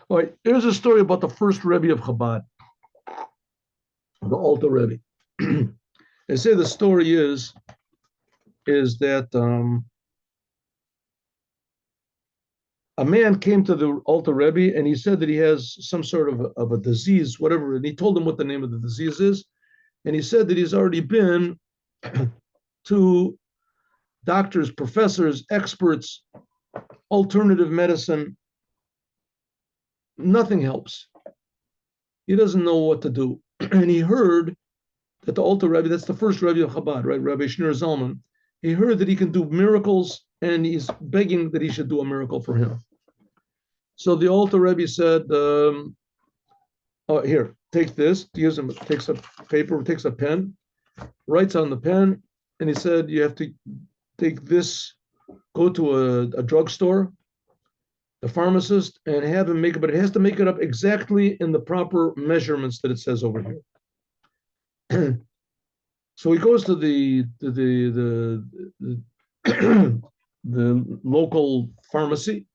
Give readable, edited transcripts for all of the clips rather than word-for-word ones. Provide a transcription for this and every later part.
All right, here's a story about the first Rebbe of Chabad, the Alter Rebbe. They say the story is that a man came to the Alter Rebbe and he said that he has some sort of a disease, whatever, and he told him what the name of the disease is, and he said that he's already been to doctors, professors, experts, alternative medicine. Nothing helps. He doesn't know what to do, and he heard that the Alter Rebbe, that's the first Rebbe of Chabad, right, Rabbi Shneur Zalman, he heard that he can do miracles, and he's begging that he should do a miracle for him. So the Alter Rebbe said, "Oh, here, take this." He gives him, takes a paper, takes a pen, writes on the pen, and he said, "You have to take this, go to a drugstore, the pharmacist, and have him make it, but it has to make it up exactly in the proper measurements that it says over here." So he goes to the local pharmacy,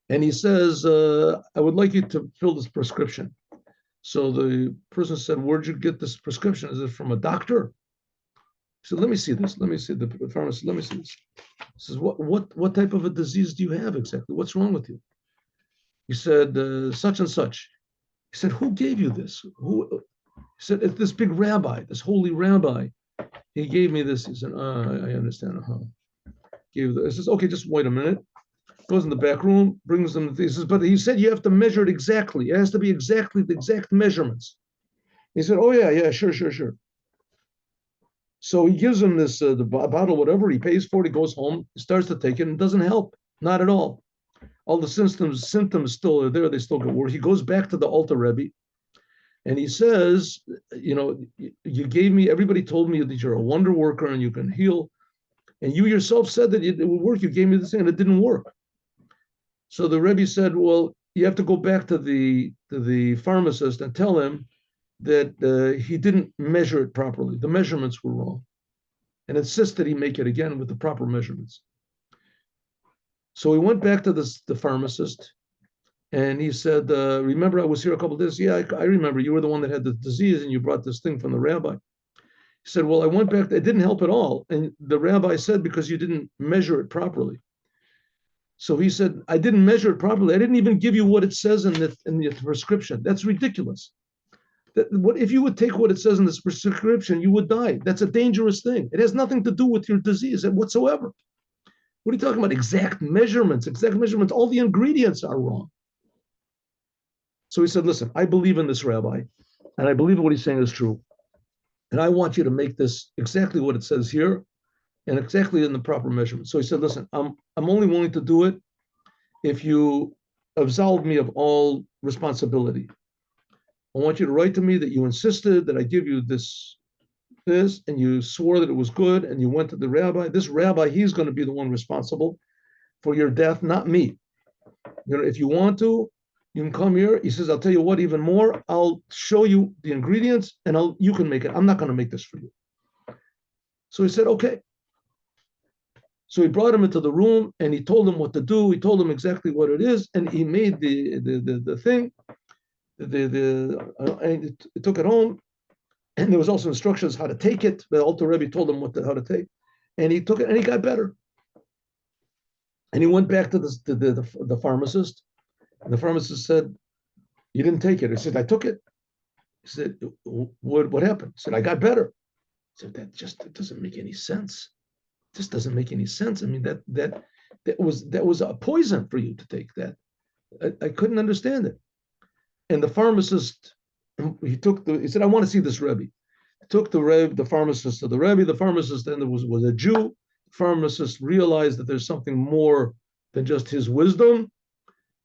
and he says, "I would like you to fill this prescription." So the person said, "Where'd you get this prescription? Is it from a doctor?" He said, "Let me see this. Let me see the pharmacist. Let me see this." He says, "What type of a disease do you have exactly? What's wrong with you?" He said, "Such and such." He said, "Who gave you this? Who?" He said, "It's this big rabbi, this holy rabbi. He gave me this." He said, "I understand." He says, "Okay, just wait a minute." Goes in the back room, brings them. He says, "But he said you have to measure it exactly. It has to be exactly the exact measurements." He said, "Oh yeah, sure, sure, sure." So he gives him this the bottle, whatever. He pays for it. He goes home, starts to take it, and it doesn't help. Not at all. All the symptoms still are there. They still get worse. He goes back to the Alter Rebbe, and he says, "You gave me. Everybody told me that you're a wonder worker and you can heal, and you yourself said that it would work. You gave me this thing, and it didn't work." So the Rebbe said, "Well, you have to go back to the pharmacist and tell him that he didn't measure it properly. The measurements were wrong, and insist that he make it again with the proper measurements." So he went back to the pharmacist, and he said, "Remember, I was here a couple of days. Yeah, I remember. You were the one that had the disease, and you brought this thing from the rabbi." He said, "Well, I went back. It didn't help at all, and the rabbi said because you didn't measure it properly." So he said, "I didn't measure it properly. I didn't even give you what it says in the prescription. That's ridiculous. What if you would take what it says in this prescription, you would die. That's a dangerous thing. It has nothing to do with your disease whatsoever. What are you talking about? Exact measurements, exact measurements. All the ingredients are wrong." So he said, "Listen, I believe in this rabbi, and I believe what he's saying is true. And I want you to make this exactly what it says here and exactly in the proper measurement." So he said, "Listen, I'm only willing to do it if you absolve me of all responsibility. I want you to write to me that you insisted that I give you this, and you swore that it was good, and you went to the rabbi. This rabbi, he's going to be the one responsible for your death, not me. If you want to, you can come here." He says, "I'll tell you what, even more, I'll show you the ingredients, and you can make it. I'm not going to make this for you." So he said, "Okay." So he brought him into the room, and he told him what to do. He told him exactly what it is, and he made the thing. And he took it home, and there was also instructions how to take it. The Alter Rebbe told him how to take, and he took it, and he got better. And he went back to the pharmacist, and the pharmacist said, "You didn't take it." He said, "I took it." He said, "What happened?" He said, "I got better." He said, "It doesn't make any sense. This doesn't make any sense. I mean, that was a poison for you to take that. I couldn't understand it." And the pharmacist, he said, "I want to see this Rebbe." He took the pharmacist to the Rebbe. The pharmacist then was a Jew. The pharmacist realized that there's something more than just his wisdom,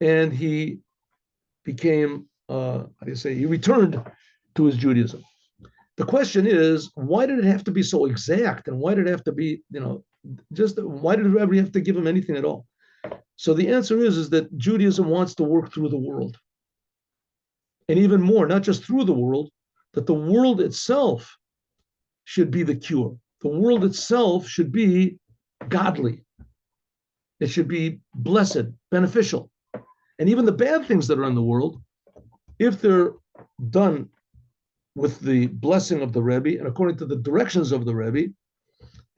and he became, how do you say, he returned to his Judaism. The question is, why did it have to be so exact? And why did it have to be, just why did Rebbe have to give him anything at all? So the answer is that Judaism wants to work through the world. And even more, not just through the world, that the world itself should be the cure. The world itself should be godly. It should be blessed, beneficial. And even the bad things that are in the world, if they're done with the blessing of the Rebbe and according to the directions of the Rebbe,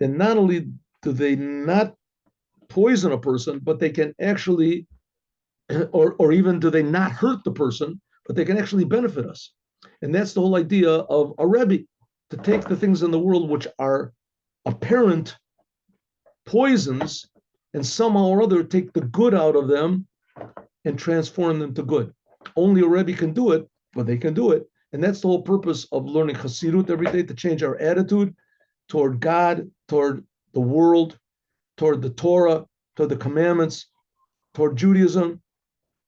then not only do they not poison a person, but they can actually, or even do they not hurt the person, but they can actually benefit us. And that's the whole idea of a Rebbe, to take the things in the world which are apparent poisons and somehow or other take the good out of them and transform them to good. Only a Rebbe can do it, but they can do it. And that's the whole purpose of learning Chassidut every day, to change our attitude toward God, toward the world, toward the Torah, toward the commandments, toward Judaism,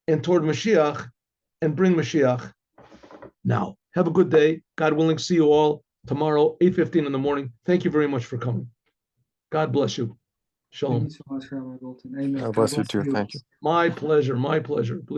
and toward Mashiach, and bring Mashiach now. Have a good day. God willing, see you all tomorrow, 8:15 in the morning. Thank you very much for coming. God bless you. Shalom. Thank you so much, Rabbi Bolton. Amen. God bless you too. Thank you. My pleasure. My pleasure.